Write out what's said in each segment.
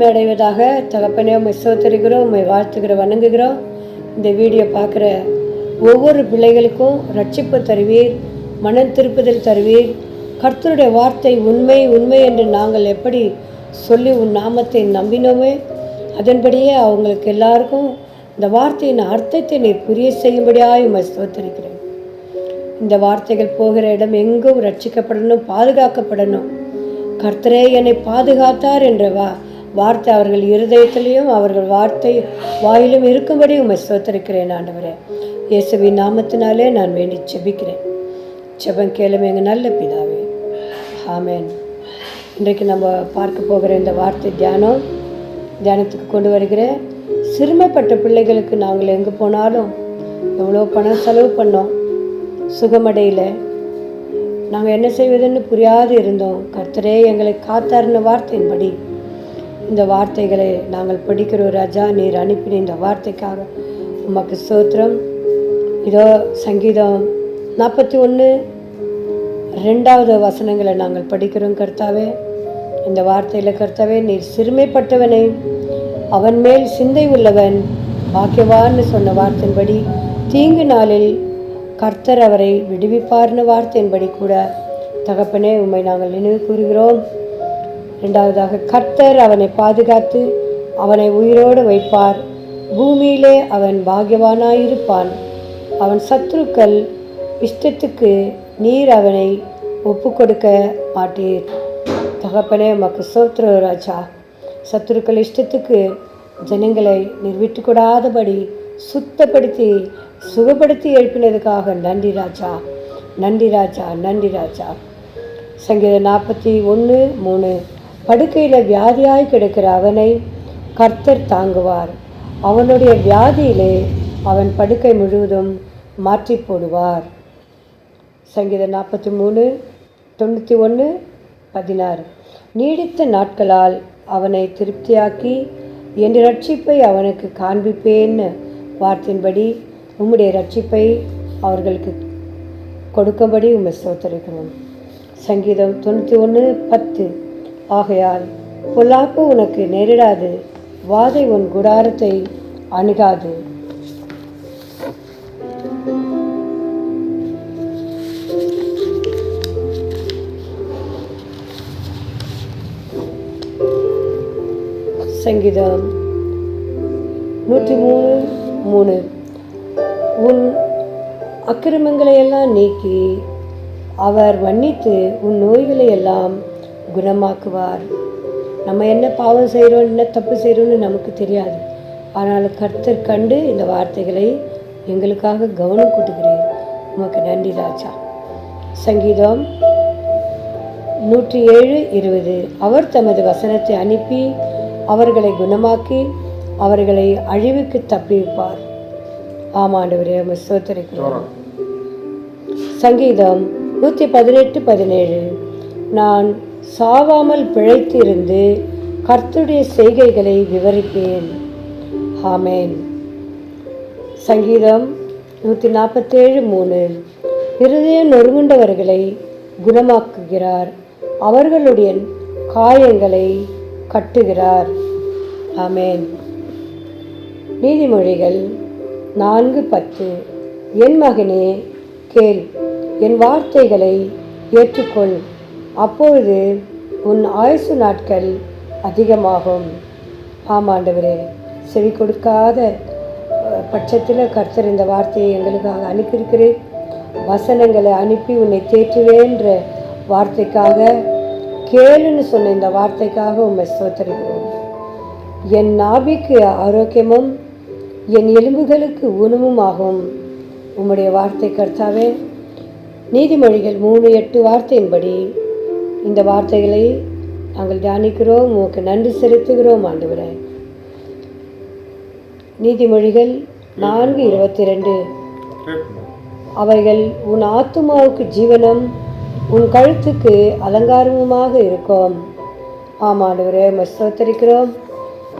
அடைவதாக. தகப்பனே, உம்மை ஸ்தோத்திரிக்கிறோம், உம்மை வாழ்த்துகிறோம், வணங்குகிறோம். இந்த வீடியோ பார்க்குற ஒவ்வொரு பிள்ளைகளுக்கும் ரட்சிப்பு தருவீர், மனம் திருப்புதல் தருவீர். கர்த்தருடைய வார்த்தை உண்மை உண்மை என்று நாங்கள் எப்படி சொல்லி உன் நாமத்தை நம்பினோமே, அதன்படியே அவங்களுக்கு எல்லாருக்கும் இந்த வார்த்தையின் அர்த்தத்தை நீர் புரிய செய்யும்படியாக உம்மை ஸ்தோத்திரிக்கிறேன். இந்த வார்த்தைகள் போகிற இடம் எங்கும் ரட்சிக்கப்படணும், பாதுகாக்கப்படணும். கர்த்தரே என்னை பாதுகாத்தார் என்ற வார்த்தை அவர்கள் இருதயத்திலையும் அவர்கள் வார்த்தை வாயிலும் இருக்கும்படி உம்மை ஸ்தோத்திரிக்கிறேன். ஆண்டவரே, இயேசுவின் நாமத்தினாலே நான் வேண்டி செபிக்கிறேன். செபம் கேளும் எங்கள் நல்ல பிதாவே, ஆமேன். இன்றைக்கு நம்ம பார்க்க போகிற இந்த வார்த்தை தியானத்துக்கு கொண்டு வருகிறேன். சிறுமைப்பட்ட பிள்ளைகளுக்கு நாங்கள் எங்கே போனாலும் எவ்வளோ பணம் செலவு பண்ணோம், சுகமடையில் நாங்கள் என்ன செய்வதுன்னு புரியாது இருந்தோம். கர்த்தரே எங்களை காத்தாருன வார்த்தையின்படி இந்த வார்த்தைகளை நாங்கள் படிக்கிறோம். ராஜா, நீர் அனுப்பின இந்த வார்த்தைக்காக உமக்கு ஸ்தோத்திரம். இதோ சங்கீதம் 41:2 வசனங்களை நாங்கள் படிக்கிறோம். கர்த்தாவே, இந்த வார்த்தையில் கர்த்தாவே, நீர் சிறுமைப்பட்டவனை அவன் மேல் சிந்தை உள்ளவன் பாக்கியவான்னு சொன்ன வார்த்தையின்படி தீங்கு நாளில் கர்த்தர் அவரை விடுவிப்பார்னு வார்த்தையின்படி கூட தகப்பனே உம்மை நாங்கள் நினைவு கூறுகிறோம். இரண்டாவதாக, கர்த்தர் அவனை பாதுகாத்து அவனை உயிரோடு வைப்பார், பூமியிலே அவன் பாக்கியவானாயிருப்பான். அவன் சத்துருக்கள் இஷ்டத்துக்கு நீர் அவனை ஒப்பு கொடுக்க மாட்டீர். தகப்பனே, உமக்கு ஸ்தோத்திரம் ராஜா. சத்துருக்கள் இஷ்டத்துக்கு ஜனங்களை நீர் விட்டு கொடாதபடி சுத்தப்படுத்தி சுகப்படுத்தி எழுப்பினதுக்காக நன்றி ராஜா, நன்றி ராஜா, நன்றி ராஜா. சங்கீதம் 41:3, படுக்கையில் வியாதியாய் கிடக்கிற அவனை கர்த்தர் தாங்குவார், அவனுடைய வியாதியிலே அவன் படுக்கை முழுவதும் மாற்றி போடுவார். சங்கீதம் 43:91-16, நீடித்த நாட்களால் அவனை திருப்தியாக்கி என் ரட்சிப்பை அவனுக்கு காண்பிப்பேன்னு வார்த்தையின்படி உம்முடைய ரட்சிப்பை அவர்களுக்கு கொடுக்கும்படி உம்மை ஸ்தோத்திரிக்கிறோம். சங்கீதம் 91:10, ஆகையால் பொல்லாப்பு உனக்கு நேரிடாது, வாதை உன் குடாரத்தை அணுகாது. சங்கீதம் 103:3, உன் அக்கிரமங்களை எல்லாம் நீக்கி அவர் மன்னித்து உன் நோய்களை எல்லாம் குணமாக்குவார். நம்ம என்ன பாவம் செய்கிறோம், என்ன தப்பு செய்கிறோன்னு நமக்கு தெரியாது. ஆனால் கர்த்தர் கண்டு இந்த வார்த்தைகளை எங்களுக்காக கவனம் கொடுக்கிறேன். உமக்கு நன்றி ராஜா. சங்கீதம் 107:20, அவர் தமது வசனத்தை அனுப்பி அவர்களை குணமாக்கி அவர்களை அழிவுக்கு தப்பிப்பார். ஆமாண்டவரே, உம்மை ஸ்தோத்திரிக்கிறோம். சங்கீதம் 118:17, நான் சாவாமல் பிழைத்து இருந்து கர்த்தருடைய செய்கைகளை விவரிப்பேன். ஆமேன். சங்கீதம் 147:3, இருதயம் நொறுங்குண்டவர்களை குணமாக்குகிறார், அவர்களுடைய காயங்களை கட்டுகிறார். ஆமேன். நீதிமொழிகள் 4:10, என் மகனே கேள், என் வார்த்தைகளை ஏற்றுக்கொள், அப்பொழுது உன் ஆயுசு நாட்கள் அதிகமாகும். ஆமாண்டவரே, செவி கொடுக்காத பட்சத்தில் கர்த்தர் இந்த வார்த்தையை எங்களுக்காக அனுப்பியிருக்கிறேன். வசனங்களை அனுப்பி உன்னை தேற்றுவேன்ற வார்த்தைக்காக, கேளுன்னு சொன்ன இந்த வார்த்தைக்காக உம்மை ஸ்தோத்திரிக்கிறோம். என் நாபிக்கு ஆரோக்கியமும் என் எலும்புகளுக்கு ஊனமும் ஆகும் உம்முடைய வார்த்தை கர்த்தாவே. நீதிமொழிகள் 3:8 வார்த்தையின்படி இந்த வார்த்தைகளை நாங்கள் தியானிக்கிறோம். உமக்கு நன்றி செலுத்துகிறோம் ஆண்டவரே. நீதிமொழிகள் 4:22, அவைகள் உன் ஆத்துமாவுக்கு ஜீவனும் உன் கழுத்துக்கு அலங்காரமுமாக இருக்கும். ஆமாண்டவரே, உம்மை ஸ்தோத்திரிக்கிறோம்.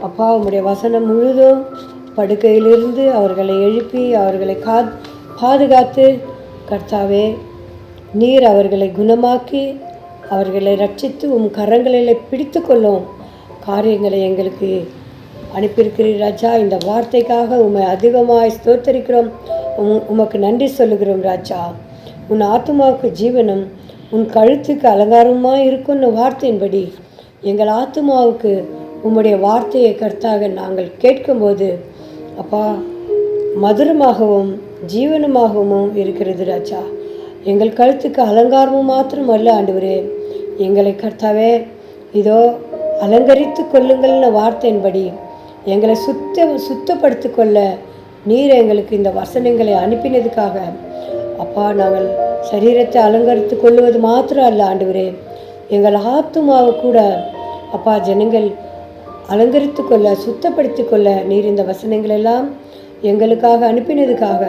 அப்பா, உம்முடைய வசனம் முழுதும் படுக்கையிலிருந்து அவர்களை எழுப்பி அவர்களை பாதுகாத்து கர்த்தாவே, நீர் அவர்களை குணமாக்கி அவர்களை ரட்சித்து கரங்களில் பிடித்து கொள்ளும் காரியங்களை எங்களுக்கு அனுப்பியிருக்கிறீர் ராஜா. இந்த வார்த்தைக்காக உம்மை அதிகமாய் ஸ்தோத்தரிக்கிறோம். உமக்கு நன்றி சொல்லுகிறோம் ராஜா. உன் ஆத்துமாவுக்கு ஜீவனும் உன் கழுத்துக்கு அலங்காரமாக இருக்கும்னு வார்த்தையின்படி எங்கள் ஆத்துமாவுக்கு உம்முடைய வார்த்தையை கர்த்தாக நாங்கள் கேட்கும்போது அப்பா மதுரமாகவும் ஜீவனமாகவும் இருக்கிறது ராஜா. எங்கள் கழுத்துக்கு அலங்காரமும் மாத்திரம் அல்ல ஆண்டவரே, எங்களை கர்த்தாவே இதோ அலங்கரித்து கொள்ளுங்கள்னு வார்த்தையின்படி எங்களை சுத்தப்படுத்தி கொள்ள நீர் எங்களுக்கு இந்த வசனங்களை அனுப்பினதுக்காக அப்பா நாங்கள் சரீரத்தை அலங்கரித்து கொள்வது மாத்திரம் அல்ல ஆண்டவரே, எங்கள் ஆத்துமாவை கூட அப்பா ஜனங்கள் அலங்கரித்து கொள்ள சுத்தப்படுத்தி கொள்ள நீர் இந்த வசனங்களெல்லாம் எங்களுக்காக அனுப்பினதுக்காக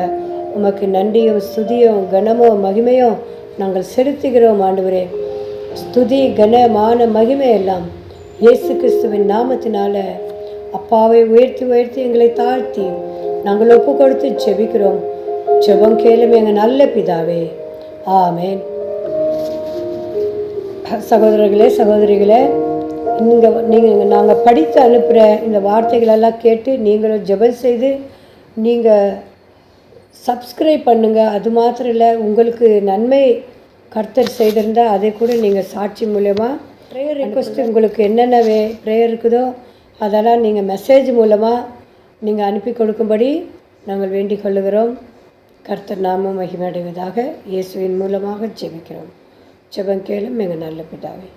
உமக்கு நன்றியும் ஸ்துதியும் கனமும் மகிமையும் நாங்கள் செலுத்துகிறோம் ஆண்டவரே. ஸ்துதி கன மான மகிமை எல்லாம் இயேசு கிறிஸ்துவின் நாமத்தினால அப்பாவை உயர்த்தி உயர்த்தி எங்களை தாழ்த்தி நாங்கள் ஒப்பு கொடுத்து ஜெபிக்கிறோம். ஜெபம் கேளும் எங்கள் நல்ல பிதாவே, ஆமேன். சகோதரர்களே சகோதரிகளே, நீங்கள் நாங்கள் படித்து அனுப்புகிற இந்த வார்த்தைகளெல்லாம் கேட்டு நீங்களும் ஜெபம் செய்து நீங்கள் சப்ஸ்கிரைப் பண்ணுங்கள். அது மாத்திரம் இல்லை, உங்களுக்கு நன்மை கர்த்தர் செய்திருந்தால் அதை கூட நீங்கள் சாட்சி மூலமாக ப்ரேயர் ரிக்வெஸ்ட் உங்களுக்கு என்னென்ன ப்ரேயர் இருக்குதோ அதெல்லாம் நீங்கள் மெசேஜ் மூலமாக நீங்கள் அனுப்பி கொடுக்கும்படி நாங்கள் வேண்டிக் கொள்ளுகிறோம். கர்த்தர் நாமம் மகிமையடைவதாக. இயேசுவின் மூலமாக ஜெபிக்கிறோம். ஜெபம் கேளும் எங்கள் நல்ல பிதாவே.